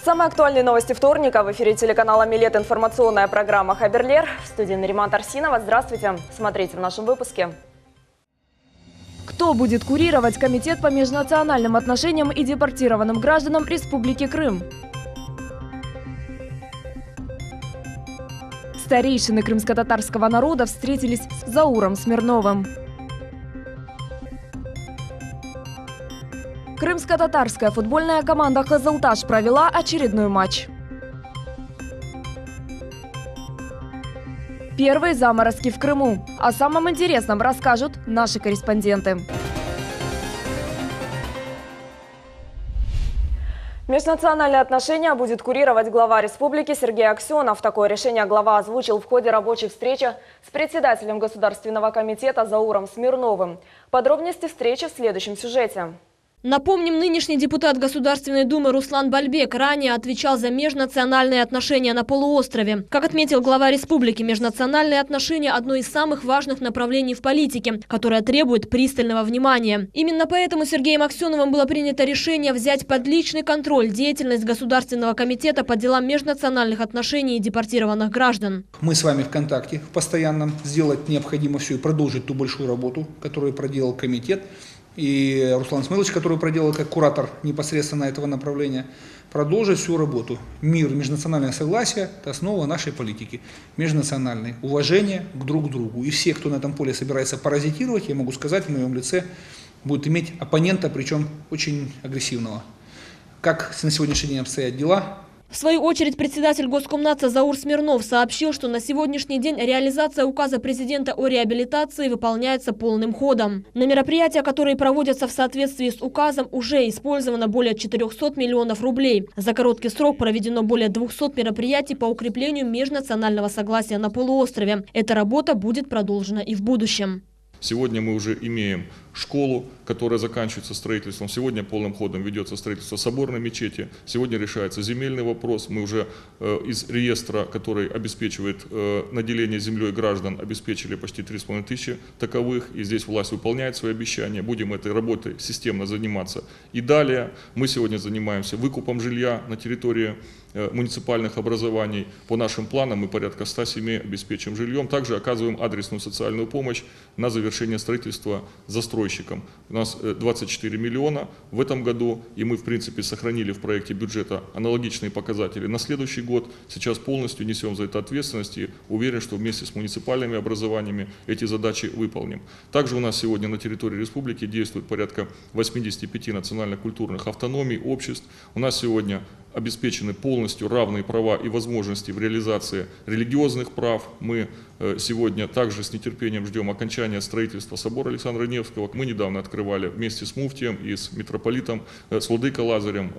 Самые актуальные новости вторника. В эфире телеканала «Милет» информационная программа «Хаберлер». В студии Нариман Тарсинова. Здравствуйте. Смотрите в нашем выпуске. Кто будет курировать Комитет по межнациональным отношениям и депортированным гражданам Республики Крым? Старейшины крымско-татарского народа встретились с Зауром Смирновым. Крымско-татарская футбольная команда «Хазылташ» провела очередной матч. Первые заморозки в Крыму. О самом интересном расскажут наши корреспонденты. Межнациональные отношения будет курировать глава республики Сергей Аксенов. Такое решение глава озвучил в ходе рабочей встречи с председателем Государственного комитета Зауром Смирновым. Подробности встречи в следующем сюжете. Напомним, нынешний депутат Государственной Думы Руслан Бальбек ранее отвечал за межнациональные отношения на полуострове. Как отметил глава республики, межнациональные отношения – одно из самых важных направлений в политике, которое требует пристального внимания. Именно поэтому Сергеем Аксеновым было принято решение взять под личный контроль деятельность Государственного комитета по делам межнациональных отношений и депортированных граждан. Мы с вами в контакте, в постоянном. Сделать необходимо все и продолжить ту большую работу, которую проделал комитет. И Руслан Смилович, который проделал как куратор непосредственно этого направления, продолжит всю работу. Мир, межнациональное согласие – это основа нашей политики. Межнациональное уважение друг к другу. И все, кто на этом поле собирается паразитировать, я могу сказать, в моем лице, будут иметь оппонента, причем очень агрессивного. Как на сегодняшний день обстоят дела? В свою очередь, председатель Госкомнадзора Заур Смирнов сообщил, что на сегодняшний день реализация указа президента о реабилитации выполняется полным ходом. На мероприятия, которые проводятся в соответствии с указом, уже использовано более 400 миллионов рублей. За короткий срок проведено более 200 мероприятий по укреплению межнационального согласия на полуострове. Эта работа будет продолжена и в будущем. Сегодня мы уже имеем школу, которая заканчивается строительством. Сегодня полным ходом ведется строительство соборной мечети. Сегодня решается земельный вопрос. Мы уже из реестра, который обеспечивает наделение землей граждан, обеспечили почти 3500 таковых. И здесь власть выполняет свои обещания. Будем этой работой системно заниматься. И далее мы сегодня занимаемся выкупом жилья на территории муниципальных образований. По нашим планам мы порядка 100 семей обеспечим жильем. Также оказываем адресную социальную помощь на завершение строительства застройщикам. У нас 24 миллиона в этом году, и мы в принципе сохранили в проекте бюджета аналогичные показатели на следующий год. Сейчас полностью несем за это ответственность и уверен, что вместе с муниципальными образованиями эти задачи выполним. Также у нас сегодня на территории республики действует порядка 85 национально-культурных автономий, обществ. У нас сегодня обеспечены полностью равные права и возможности в реализации религиозных прав. Мы сегодня также с нетерпением ждем окончания строительства собора Александра Невского. Мы недавно открывали вместе с муфтием и с митрополитом, с владыкой Лазарем,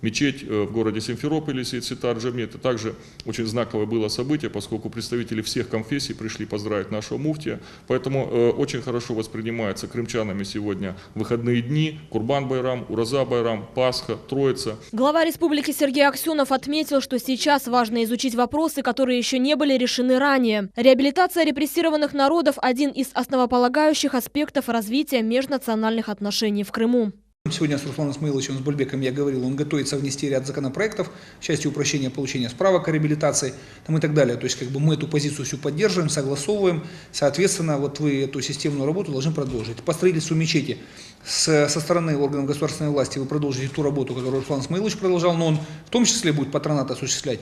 мечеть в городе Симферополе, Сейд-Ситар Джами. Это также очень знаковое было событие, поскольку представители всех конфессий пришли поздравить нашего муфтия. Поэтому очень хорошо воспринимается крымчанами сегодня выходные дни, Курбан-Байрам, Ураза-Байрам, Пасха, Троица. Глава республики Сергей Аксенов отметил, что сейчас важно изучить вопросы, которые еще не были решены ранее. Реабилитация репрессированных народов – один из основополагающих аспектов развития межнациональных отношений в Крыму. Сегодня с Русланом Смаиловичем, с Бульбеком я говорил, он готовится внести ряд законопроектов в части упрощения получения справок о реабилитации и так далее. То есть мы эту позицию всю поддерживаем, согласовываем. Соответственно, вы эту системную работу должны продолжить. По строительству мечети со стороны органов государственной власти вы продолжите ту работу, которую Руслан Смаилович продолжал, но он в том числе будет патронат осуществлять.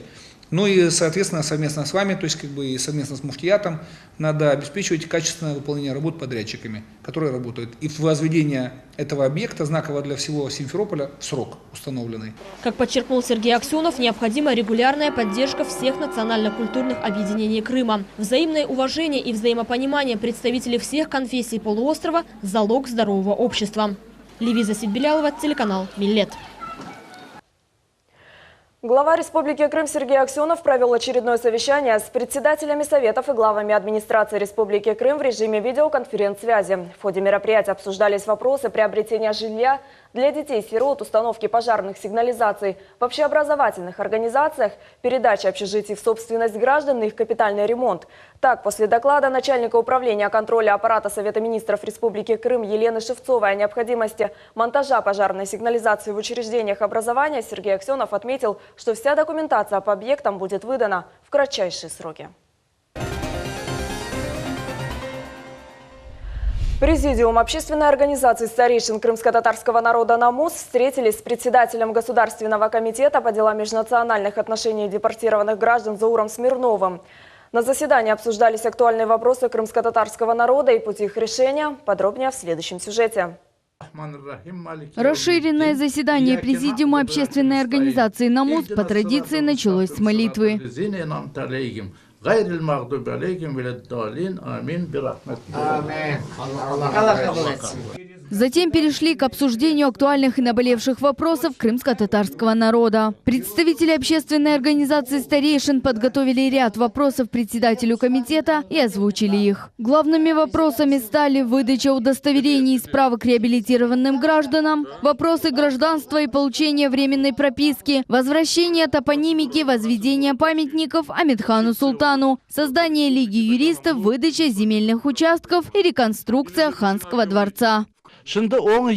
Ну и, соответственно, совместно с вами, то есть и совместно с муфтиятом, надо обеспечивать качественное выполнение работ подрядчиками, которые работают. И возведение этого объекта, знакового для всего Симферополя, в срок установленный. Как подчеркнул Сергей Аксенов, необходима регулярная поддержка всех национально-культурных объединений Крыма. Взаимное уважение и взаимопонимание представителей всех конфессий полуострова – залог здорового общества. Левиза Сидбелялова, телеканал «Милет». Глава Республики Крым Сергей Аксенов провел очередное совещание с председателями советов и главами администрации Республики Крым в режиме видеоконференц-связи. В ходе мероприятия обсуждались вопросы приобретения жилья для детей-сирот, установки пожарных сигнализаций в общеобразовательных организациях, передачи общежитий в собственность граждан и их капитальный ремонт. Так, после доклада начальника управления контроля аппарата Совета министров Республики Крым Елены Шевцовой о необходимости монтажа пожарной сигнализации в учреждениях образования, Сергей Аксенов отметил, что вся документация по объектам будет выдана в кратчайшие сроки. Президиум общественной организации старейшин крымско-татарского народа «Намус» встретились с председателем Государственного комитета по делам межнациональных отношений депортированных граждан Зауром Смирновым. На заседании обсуждались актуальные вопросы крымско-татарского народа и пути их решения. Подробнее в следующем сюжете. Расширенное заседание Президиума общественной организации «Намус» по традиции началось с молитвы. Затем перешли к обсуждению актуальных и наболевших вопросов крымско-татарского народа. Представители общественной организации старейшин подготовили ряд вопросов председателю комитета и озвучили их. Главными вопросами стали выдача удостоверений и справок реабилитированным гражданам, вопросы гражданства и получения временной прописки, возвращение топонимики, возведение памятников Амедхану Султану, создание Лиги юристов, выдача земельных участков и реконструкция ханского дворца. Самые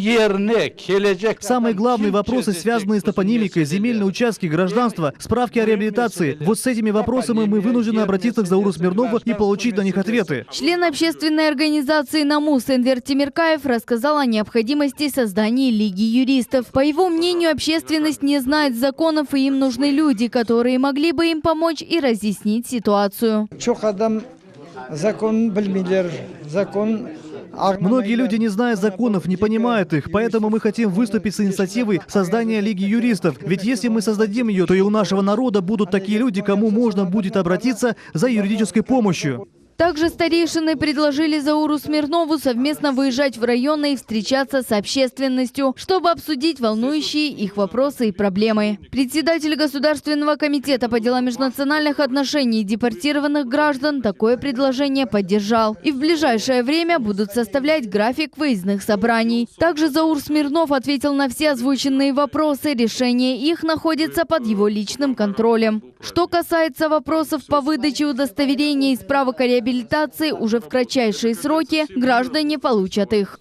главные вопросы, связанные с топонимикой, земельные участки, гражданство, справки о реабилитации. Вот с этими вопросами мы вынуждены обратиться к Зауру Смирнову и получить на них ответы. Член общественной организации «Намус» Энвер Тимиркаев рассказал о необходимости создания Лиги юристов. По его мнению, общественность не знает законов, и им нужны люди, которые могли бы им помочь и разъяснить ситуацию. Многие люди не знают законов, не понимают их, поэтому мы хотим выступить с инициативой создания Лиги юристов. Ведь если мы создадим ее, то и у нашего народа будут такие люди, кому можно будет обратиться за юридической помощью. Также старейшины предложили Зауру Смирнову совместно выезжать в районы и встречаться с общественностью, чтобы обсудить волнующие их вопросы и проблемы. Председатель Государственного комитета по делам межнациональных отношений депортированных граждан такое предложение поддержал. И в ближайшее время будут составлять график выездных собраний. Также Заур Смирнов ответил на все озвученные вопросы. Решение их находится под его личным контролем. Что касается вопросов по выдаче удостоверений и справок о реабилитации, уже в кратчайшие сроки граждане получат их.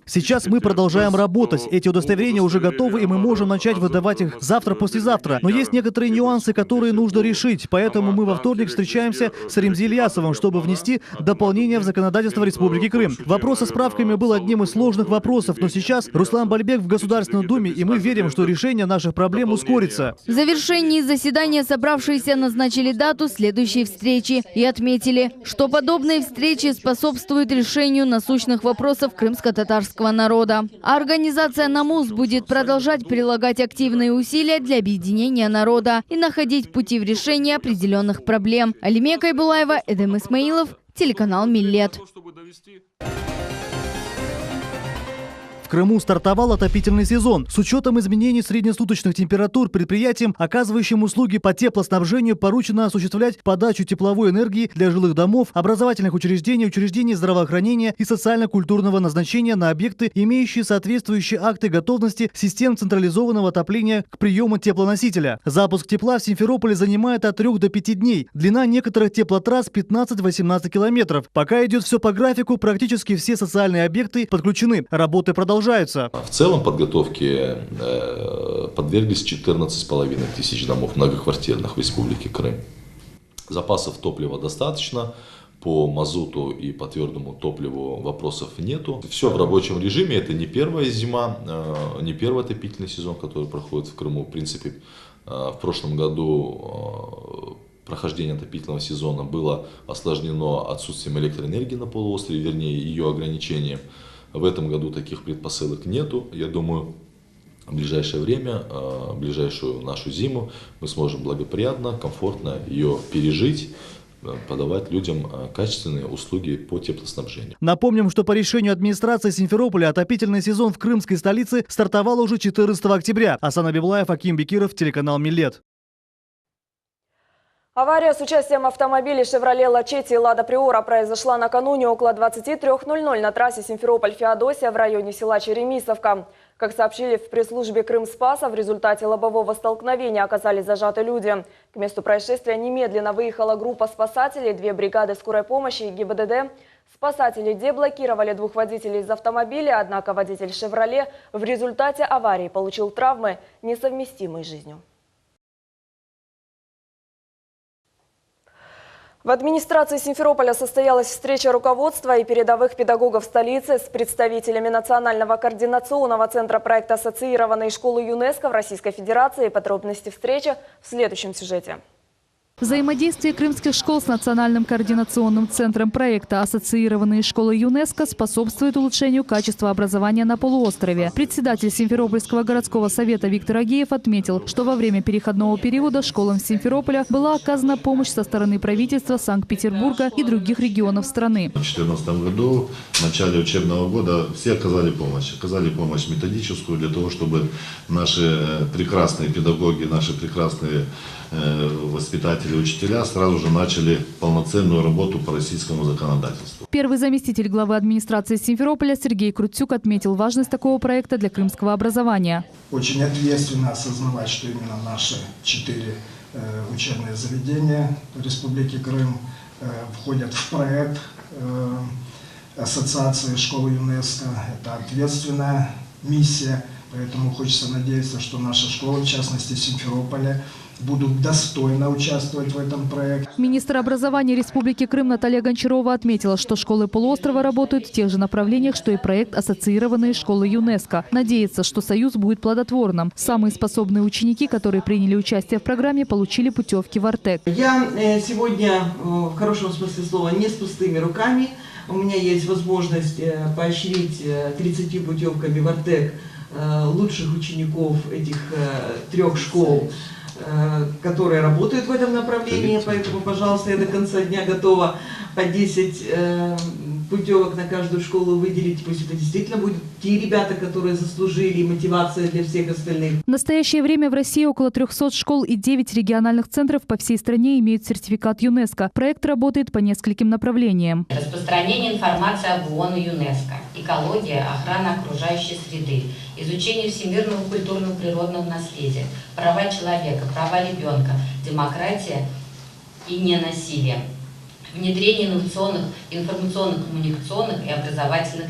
Сейчас мы продолжаем работать. Эти удостоверения уже готовы, и мы можем начать выдавать их завтра-послезавтра. Но есть некоторые нюансы, которые нужно решить. Поэтому мы во вторник встречаемся с Ремзи Ильясовым, чтобы внести дополнение в законодательство Республики Крым. Вопрос со справками был одним из сложных вопросов, но сейчас Руслан Бальбек в Государственной Думе, и мы верим, что решение наших проблем ускорится. В завершении заседания собравшиеся назначили дату следующей встречи и отметили, что подобные встречи способствуют решению насущных вопросов крымско-татарского народа. А организация «Намус» будет продолжать прилагать активные усилия для объединения народа и находить пути в решении определенных проблем. Алимия Кайбулаева, Эдем Исмаилов, телеканал «Миллет». В Крыму стартовал отопительный сезон. С учетом изменений среднесуточных температур предприятиям, оказывающим услуги по теплоснабжению, поручено осуществлять подачу тепловой энергии для жилых домов, образовательных учреждений, учреждений здравоохранения и социально-культурного назначения на объекты, имеющие соответствующие акты готовности систем централизованного отопления к приему теплоносителя. Запуск тепла в Симферополе занимает от 3 до 5 дней. Длина некоторых теплотрасс 15-18 километров. Пока идет все по графику, практически все социальные объекты подключены. Работы продолжаются. В целом подготовке подверглись 14,5 тысяч домов многоквартирных в Республике Крым. Запасов топлива достаточно. По мазуту и по твердому топливу вопросов нету. Все в рабочем режиме. Это не первая зима, не первый отопительный сезон, который проходит в Крыму. В принципе, в прошлом году прохождение отопительного сезона было осложнено отсутствием электроэнергии на полуострове, вернее ее ограничением. В этом году таких предпосылок нету. Я думаю, в ближайшее время, ближайшую нашу зиму мы сможем благоприятно, комфортно ее пережить, подавать людям качественные услуги по теплоснабжению. Напомним, что по решению администрации Симферополя отопительный сезон в крымской столице стартовал уже 14 октября. Асан Абиблаев, Аким Бекиров, телеканал «Миллет». Авария с участием автомобилей «Шевроле Лачетти» и «Лада Приора» произошла накануне около 23:00 на трассе Симферополь-Феодосия в районе села Черемисовка. Как сообщили в пресс-службе Крымспаса, в результате лобового столкновения оказались зажаты люди. К месту происшествия немедленно выехала группа спасателей, 2 бригады скорой помощи и ГИБДД. Спасатели деблокировали двух водителей из автомобиля, однако водитель «Шевроле» в результате аварии получил травмы, несовместимые с жизнью. В администрации Симферополя состоялась встреча руководства и передовых педагогов столицы с представителями Национального координационного центра проекта «Ассоциированные школы ЮНЕСКО» в Российской Федерации. Подробности встречи в следующем сюжете. Взаимодействие крымских школ с Национальным координационным центром проекта «Ассоциированные школы ЮНЕСКО» способствует улучшению качества образования на полуострове. Председатель Симферопольского городского совета Виктор Агеев отметил, что во время переходного периода школам Симферополя была оказана помощь со стороны правительства Санкт-Петербурга и других регионов страны. В 2014 году, в начале учебного года, все оказали помощь. Оказали помощь методическую для того, чтобы наши прекрасные педагоги, наши прекрасные воспитатели, учителя сразу же начали полноценную работу по российскому законодательству. Первый заместитель главы администрации Симферополя Сергей Крутцюк отметил важность такого проекта для крымского образования. Очень ответственно осознавать, что именно наши 4 учебные заведения Республики Крым входят в проект Ассоциации школы ЮНЕСКО. Это ответственная миссия, поэтому хочется надеяться, что наши школы, в частности Симферополя, будут достойно участвовать в этом проекте. Министр образования Республики Крым Наталья Гончарова отметила, что школы полуострова работают в тех же направлениях, что и проект «Ассоциированные школы ЮНЕСКО». Надеется, что союз будет плодотворным. Самые способные ученики, которые приняли участие в программе, получили путевки в Артек. Я сегодня, в хорошем смысле слова, не с пустыми руками. У меня есть возможность поощрить 30 путевками в Артек лучших учеников этих 3 школ, которые работают в этом направлении, поэтому, пожалуйста, я до конца дня готова по 10 путевок на каждую школу выделить. Пусть это действительно будут те ребята, которые заслужили, и мотивация для всех остальных. В настоящее время в России около 300 школ и 9 региональных центров по всей стране имеют сертификат юнеско. Проект работает по нескольким направлениям. Распространение информации об ООН и ЮНЕСКО, экология, охрана окружающей среды, изучение всемирного культурно-природного наследия, права человека, права ребенка, демократия и ненасилие, внедрение инновационных, информационно-коммуникационных и образовательных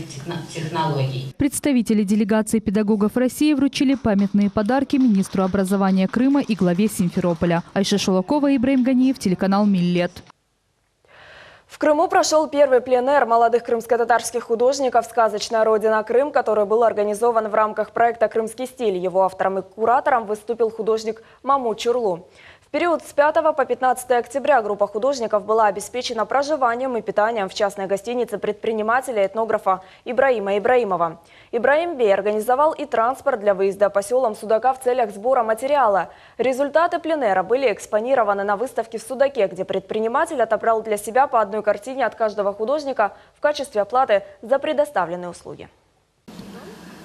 технологий. Представители делегации педагогов России вручили памятные подарки министру образования Крыма и главе Симферополя. Айша Шулакова и Ибраим Ганиев, телеканал «Миллет». В Крыму прошел первый пленэр молодых крымско-татарских художников «Сказочная Родина Крым», который был организован в рамках проекта «Крымский стиль». Его автором и куратором выступил художник Мамут Чурлу. В период с 5 по 15 октября группа художников была обеспечена проживанием и питанием в частной гостинице предпринимателя-этнографа Ибраима Ибраимова. Ибраим Бей организовал и транспорт для выезда по селам Судака в целях сбора материала. Результаты пленэра были экспонированы на выставке в Судаке, где предприниматель отобрал для себя по одной картине от каждого художника в качестве оплаты за предоставленные услуги.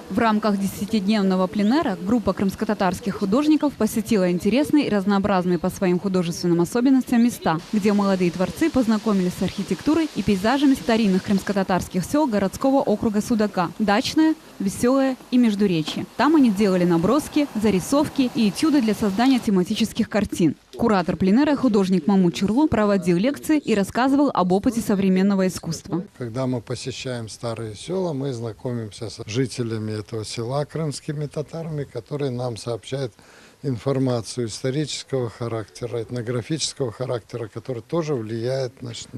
В рамках 10-дневного пленэра группа крымско-татарских художников посетила интересные и разнообразные по своим художественным особенностям места, где молодые творцы познакомились с архитектурой и пейзажами старинных крымско-татарских сел городского округа Судака – Дачное, Веселое и Междуречье. Там они делали наброски, зарисовки и этюды для создания тематических картин. Куратор пленэра, художник Мамут Чурлу, проводил лекции и рассказывал об опыте современного искусства. Когда мы посещаем старые села, мы знакомимся с жителями этого села, крымскими татарами, которые нам сообщают информацию исторического характера, этнографического характера, который тоже влияет, значит,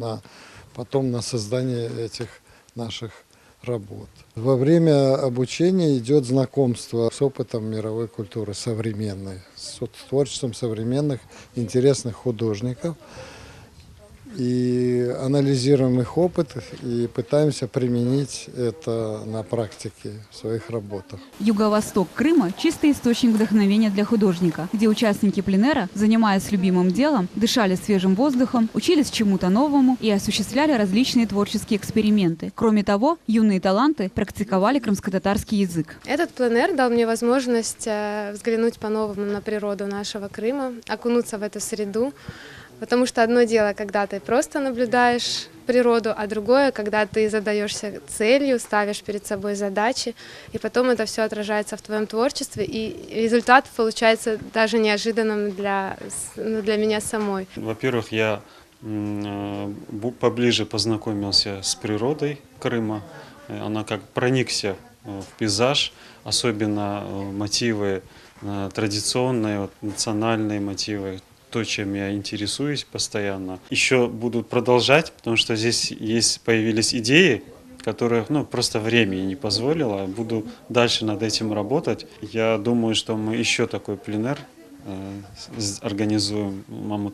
потом на создание этих наших работ. Во время обучения идет знакомство с опытом мировой культуры современной, с творчеством современных интересных художников. И анализируем их опыт и пытаемся применить это на практике в своих работах. Юго-восток Крыма – чистый источник вдохновения для художника, где участники пленэра, занимаясь любимым делом, дышали свежим воздухом, учились чему-то новому и осуществляли различные творческие эксперименты. Кроме того, юные таланты практиковали крымско-татарский язык. Этот пленэр дал мне возможность взглянуть по-новому на природу нашего Крыма, окунуться в эту среду. Потому что одно дело, когда ты просто наблюдаешь природу, а другое, когда ты задаешься целью, ставишь перед собой задачи, и потом это все отражается в твоем творчестве, и результат получается даже неожиданным для меня самой. Во-первых, я поближе познакомился с природой Крыма. Она как проникся в пейзаж, особенно мотивы традиционные, национальные мотивы. То, чем я интересуюсь постоянно. Еще будут продолжать, потому что здесь появились идеи, которых просто времени не позволило. Буду дальше над этим работать. Я думаю, что мы еще такой пленэр организуем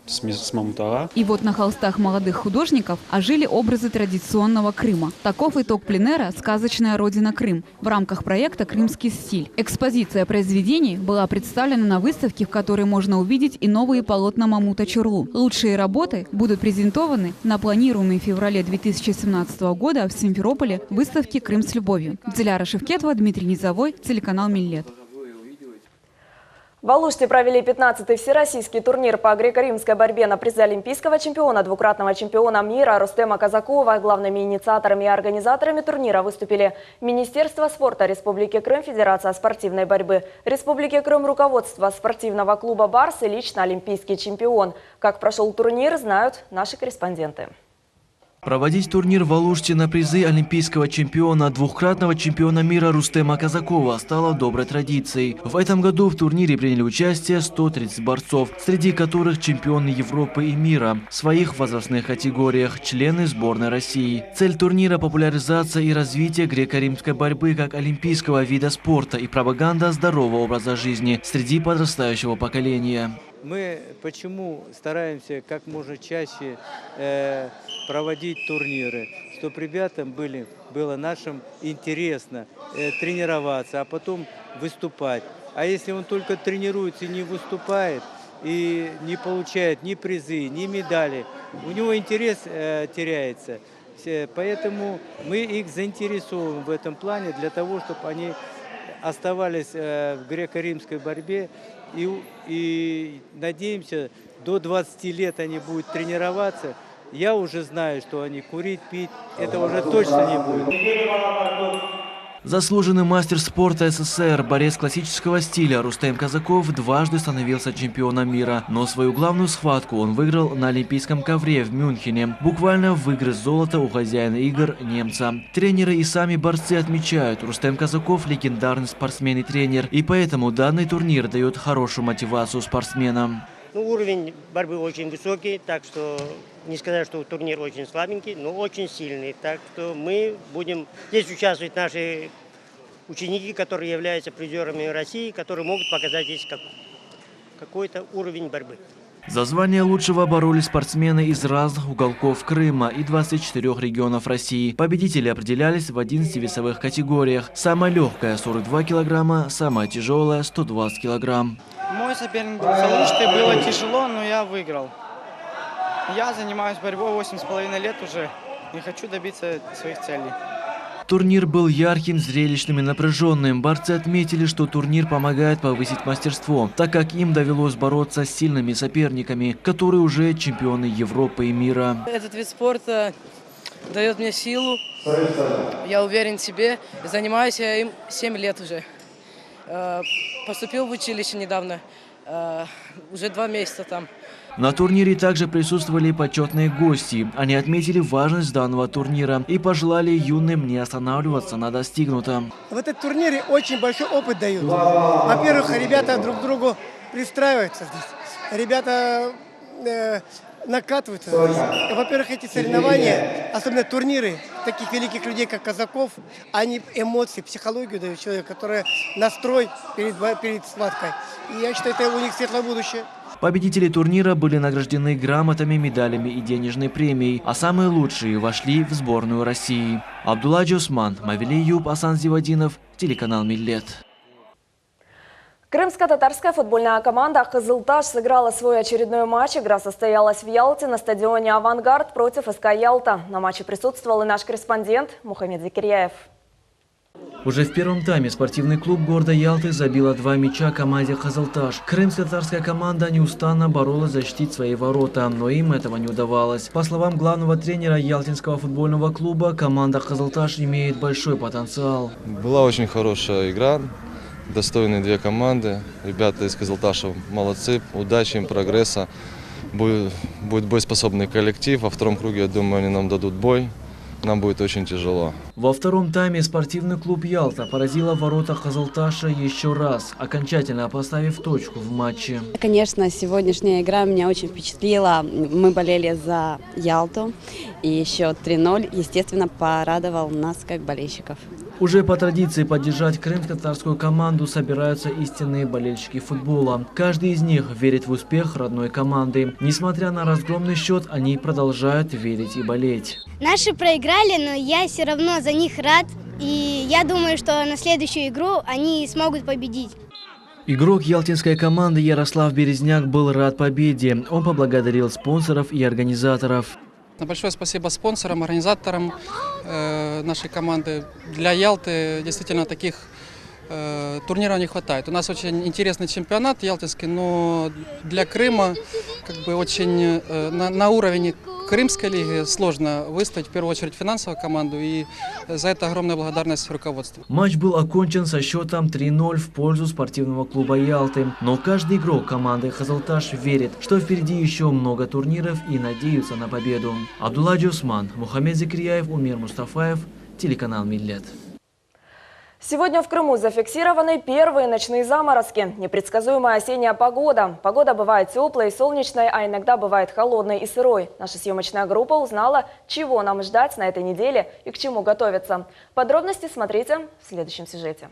с Мамутала. И вот на холстах молодых художников ожили образы традиционного Крыма. Таков итог пленэра «Сказочная родина Крым» в рамках проекта «Крымский стиль». Экспозиция произведений была представлена на выставке, в которой можно увидеть и новые полотна Мамута Чорлу. Лучшие работы будут презентованы на планируемой в феврале 2017 года в Симферополе выставке «Крым с любовью». Диляра Шевкетова, Дмитрий Низовой, телеканал Миллет. В Алуште провели 15-й всероссийский турнир по греко-римской борьбе на призы олимпийского чемпиона, двукратного чемпиона мира Рустема Казакова. Главными инициаторами и организаторами турнира выступили Министерство спорта Республики Крым, Федерация спортивной борьбы Республики Крым, руководство спортивного клуба «Барс» и лично олимпийский чемпион. Как прошел турнир, знают наши корреспонденты. Проводить турнир в Алуште на призы олимпийского чемпиона, двухкратного чемпиона мира Рустема Казакова стало доброй традицией. В этом году в турнире приняли участие 130 борцов, среди которых чемпионы Европы и мира в своих возрастных категориях, члены сборной России. Цель турнира – популяризация и развитие греко-римской борьбы как олимпийского вида спорта и пропаганда здорового образа жизни среди подрастающего поколения. Мы почему стараемся как можно чаще проводить турниры, чтобы ребятам было нашим интересно тренироваться, а потом выступать. А если он только тренируется и не выступает, и не получает ни призы, ни медали, у него интерес теряется. Поэтому мы их заинтересовываем в этом плане для того, чтобы они оставались в греко-римской борьбе. И надеемся, до 20 лет они будут тренироваться. Я уже знаю, что они курить, пить, этого уже точно не будет. Заслуженный мастер спорта СССР, борец классического стиля Рустем Казаков дважды становился чемпионом мира. Но свою главную схватку он выиграл на олимпийском ковре в Мюнхене. Буквально выгрыз золото у хозяина игр немца. Тренеры и сами борцы отмечают, Рустем Казаков – легендарный спортсмен и тренер. И поэтому данный турнир дает хорошую мотивацию спортсменам. Уровень борьбы очень высокий, так что не сказать, что турнир очень слабенький, но очень сильный. Так что мы будем здесь участвовать наши ученики, которые являются призерами России, которые могут показать здесь какой-то уровень борьбы. За звание лучшего боролись спортсмены из разных уголков Крыма и 24 регионов России. Победители определялись в 11 весовых категориях. Самая легкая – 42 килограмма, самая тяжелая – 120 килограмм. Мой соперник в Алуште, было тяжело, но я выиграл. Я занимаюсь борьбой 8,5 лет уже и хочу добиться своих целей. Турнир был ярким, зрелищным и напряженным. Борцы отметили, что турнир помогает повысить мастерство, так как им довелось бороться с сильными соперниками, которые уже чемпионы Европы и мира. Этот вид спорта дает мне силу, я уверен в себе, занимаюсь я им 7 лет уже. Поступил в училище недавно, уже 2 месяца там. На турнире также присутствовали почетные гости. Они отметили важность данного турнира и пожелали юным не останавливаться на достигнутом. В этом турнире очень большой опыт дают. Во-первых, ребята друг к другу пристраиваются здесь. Ребята накатываются. Во-первых, эти соревнования, особенно турниры таких великих людей, как Казаков, они эмоции, психологию дают человеку, который настрой перед схваткой. И я считаю, это у них светлое будущее. Победители турнира были награждены грамотами, медалями и денежной премией, а самые лучшие вошли в сборную России. Абдулладжи Усман, Мавили Юб, Асан Зивадинов, телеканал Миллет. Крымско-татарская футбольная команда «Кызылташ» сыграла свой очередной матч. Игра состоялась в Ялте на стадионе «Авангард» против СК «Ялта». На матче присутствовал и наш корреспондент Мухаммед Закирьяев. Уже в первом тайме спортивный клуб города Ялты забила 2 мяча команде «Кызылташ». Крымско-татарская команда неустанно боролась защитить свои ворота, но им этого не удавалось. По словам главного тренера ялтинского футбольного клуба, команда «Кызылташ» имеет большой потенциал. Была очень хорошая игра. Достойные 2 команды. Ребята из Кызылташа молодцы. Удачи им, прогресса. будет боеспособный коллектив. Во втором круге, я думаю, они нам дадут бой. Нам будет очень тяжело. Во втором тайме спортивный клуб «Ялта» поразила ворота Казалташа еще раз, окончательно поставив точку в матче. Конечно, сегодняшняя игра меня очень впечатлила. Мы болели за Ялту, и счет 3-0, естественно, порадовал нас как болельщиков. Уже по традиции поддержать крымско-татарскую команду собираются истинные болельщики футбола. Каждый из них верит в успех родной команды. Несмотря на разгромный счет, они продолжают верить и болеть. Наши проиграли, но я все равно за них рад. И я думаю, что на следующую игру они смогут победить. Игрок ялтинской команды Ярослав Березняк был рад победе. Он поблагодарил спонсоров и организаторов. Большое спасибо спонсорам, организаторам нашей команды. Для Ялты действительно таких турниров не хватает. У нас очень интересный чемпионат ялтинский, но для Крыма очень на уровне Крымской лиги сложно выставить в первую очередь финансовую команду, и за это огромная благодарность руководству. Матч был окончен со счетом 3-0 в пользу спортивного клуба Ялты. Но каждый игрок команды «Казалташ» верит, что впереди еще много турниров и надеются на победу. Абдуллади Усман, Мухаммед Закирьяев, Умир Мустафаев, телеканал «Миллет». Сегодня в Крыму зафиксированы первые ночные заморозки. Непредсказуемая осенняя погода. Погода бывает теплой и солнечной, а иногда бывает холодной и сырой. Наша съемочная группа узнала, чего нам ждать на этой неделе и к чему готовиться. Подробности смотрите в следующем сюжете.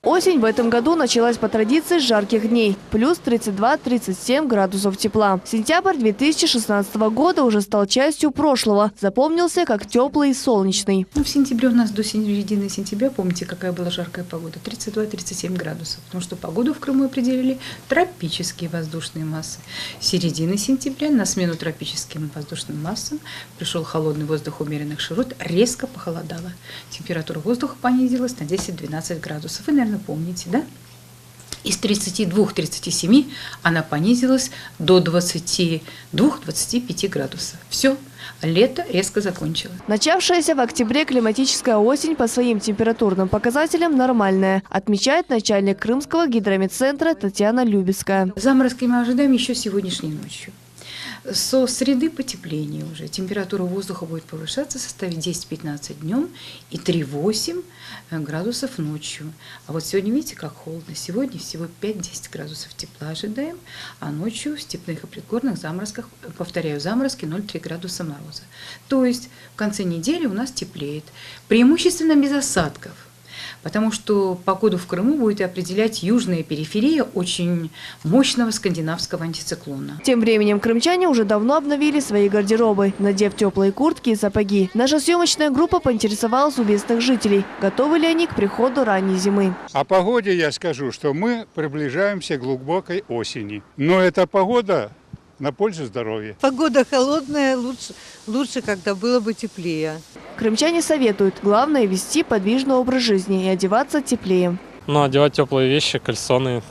Осень в этом году началась по традиции с жарких дней. Плюс 32-37 градусов тепла. Сентябрь 2016 года уже стал частью прошлого. Запомнился как теплый и солнечный. В сентябре у нас до середины сентября, помните, какая была жаркая погода? 32-37 градусов. Потому что погоду в Крыму определили тропические воздушные массы. С середины сентября на смену тропическим воздушным массам пришел холодный воздух умеренных широт. Резко похолодало. Температура воздуха понизилась на 10-12 градусов. Вы, наверное, помните, да? Из 32-37 она понизилась до 22-25 градусов. Все, лето резко закончилось. Начавшаяся в октябре климатическая осень по своим температурным показателям нормальная, отмечает начальник Крымского гидрометцентра Татьяна Любецкая. Заморозки мы ожидаем еще сегодняшней ночью. Со среды потепления уже. Температура воздуха будет повышаться, составит 10-15 днем и 3-8 градусов ночью. А вот сегодня, видите, как холодно. Сегодня всего 5-10 градусов тепла ожидаем, а ночью в степных и предгорных заморозках, повторяю, заморозки 0,3 градуса мороза. То есть в конце недели у нас теплеет. Преимущественно без осадков. Потому что погоду в Крыму будет определять южная периферия очень мощного скандинавского антициклона. Тем временем крымчане уже давно обновили свои гардеробы, надев теплые куртки и сапоги. Наша съемочная группа поинтересовалась у местных жителей, готовы ли они к приходу ранней зимы. О погоде я скажу, что мы приближаемся к глубокой осени. Но эта погода на пользу здоровья. Погода холодная, лучше, когда было бы теплее. Крымчане советуют, главное вести подвижный образ жизни и одеваться теплее. Одевать теплые вещи, кальсоны,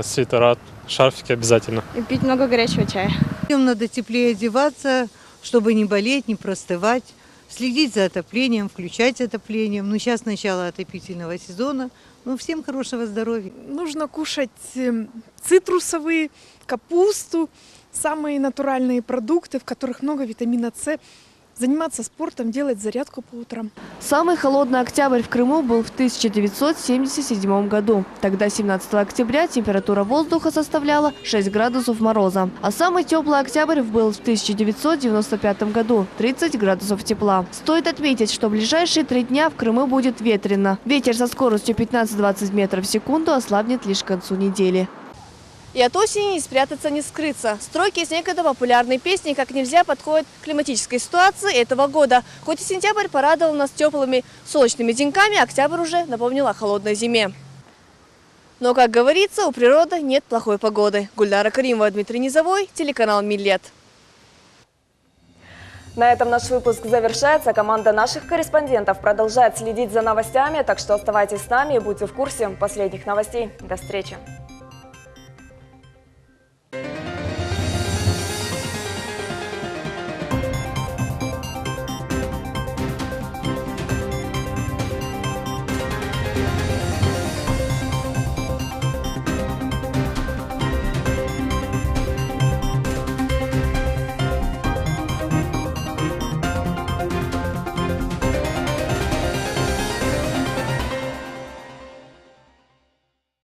свитера, шарфики обязательно. И пить много горячего чая. Им надо теплее одеваться, чтобы не болеть, не простывать. Следить за отоплением, включать отопление. Сейчас начало отопительного сезона. Всем хорошего здоровья. Нужно кушать цитрусовые, капусту, самые натуральные продукты, в которых много витамина С. Заниматься спортом, делать зарядку по утрам. Самый холодный октябрь в Крыму был в 1977 году. Тогда, 17 октября, температура воздуха составляла 6 градусов мороза. А самый теплый октябрь был в 1995 году – 30 градусов тепла. Стоит отметить, что в ближайшие 3 дня в Крыму будет ветрено. Ветер со скоростью 15-20 метров в секунду ослабнет лишь к концу недели. И от осени не спрятаться, не скрыться. Строки из некогда популярной песни как нельзя подходят к климатической ситуации этого года. Хоть и сентябрь порадовал нас теплыми солнечными деньками, октябрь уже напомнил о холодной зиме. Но, как говорится, у природы нет плохой погоды. Гульнара Каримова, Дмитрий Низовой, телеканал «Миллет». На этом наш выпуск завершается. Команда наших корреспондентов продолжает следить за новостями, так что оставайтесь с нами и будьте в курсе последних новостей. До встречи!